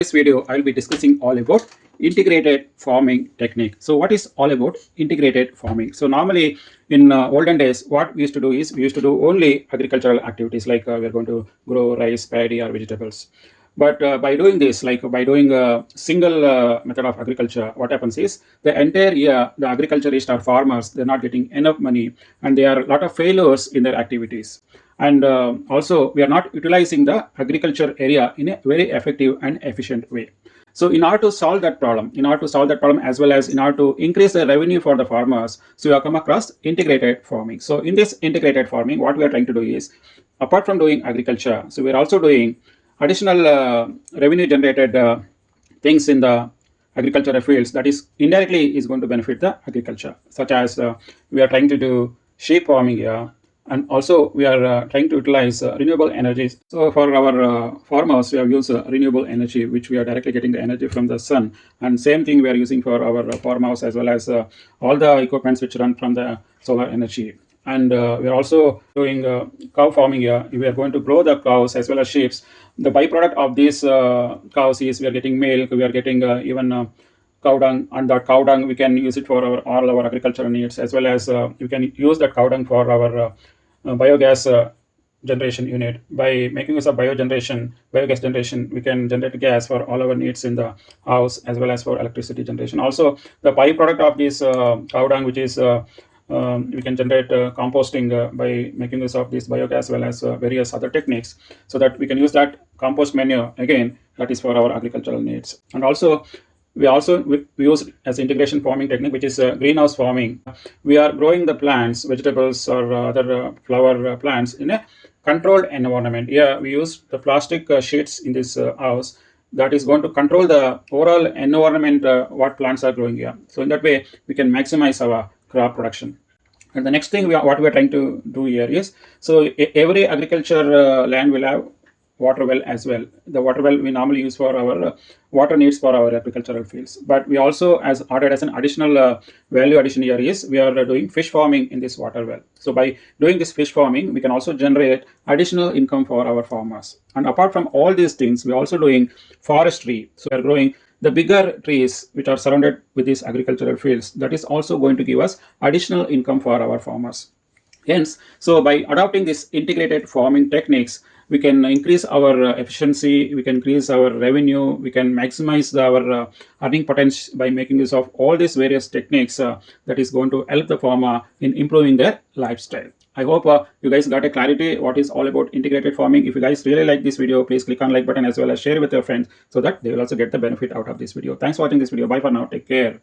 This video I will be discussing all about integrated farming technique. So what is all about integrated farming? So normally in olden days what we used to do is we used to do only agricultural activities like we are going to grow rice, paddy or vegetables. But by doing this, like by doing a single method of agriculture, what happens is the entire year the agriculturists or farmers, they're not getting enough money and there are a lot of failures in their activities. And also we are not utilizing the agriculture area in a very effective and efficient way. So in order to solve that problem, as well as in order to increase the revenue for the farmers, so we have come across integrated farming. So in this integrated farming, what we are trying to do is, apart from doing agriculture, so we are also doing additional revenue generated things in the agricultural fields that is indirectly is going to benefit the agriculture, such as we are trying to do sheep farming here, and also we are trying to utilize renewable energies. So for our farmers, we have used renewable energy, which we are directly getting the energy from the sun, and same thing we are using for our farmhouse, as well as all the equipments which run from the solar energy. And we are also doing cow farming here. We are going to grow the cows as well as sheep. The byproduct of these cows is we are getting milk, we are getting even cow dung, and that cow dung we can use it for all our agricultural needs, as well as we can use that cow dung for our biogas generation unit. By making use of biogas generation, we can generate gas for all our needs in the house, as well as for electricity generation. Also the byproduct of this cow dung, which is we can generate composting by making use of this biogas, as well as various other techniques, so that we can use that compost manure again, that is for our agricultural needs. And also we use as integration farming technique, which is greenhouse farming. We are growing the plants, vegetables or other flower plants in a controlled environment. Here we use the plastic sheets in this house that is going to control the overall environment what plants are growing here. So in that way we can maximize our crop production. And the next thing what we are trying to do here is, so every agriculture land will have water well as well. The water well we normally use for our water needs for our agricultural fields, but we also as added as an additional value addition here is we are doing fish farming in this water well. So by doing this fish farming, we can also generate additional income for our farmers. And apart from all these things, we are also doing forestry. So we are growing the bigger trees which are surrounded with these agricultural fields. That is also going to give us additional income for our farmers. Hence, so by adopting this integrated farming techniques, we can increase our efficiency, we can increase our revenue, we can maximize our earning potential by making use of all these various techniques that is going to help the farmer in improving their lifestyle. I hope you guys got a clarity what is all about integrated farming. If you guys really like this video, please click on like button, as well as share with your friends, so that they will also get the benefit out of this video. Thanks for watching this video. Bye for now. Take care.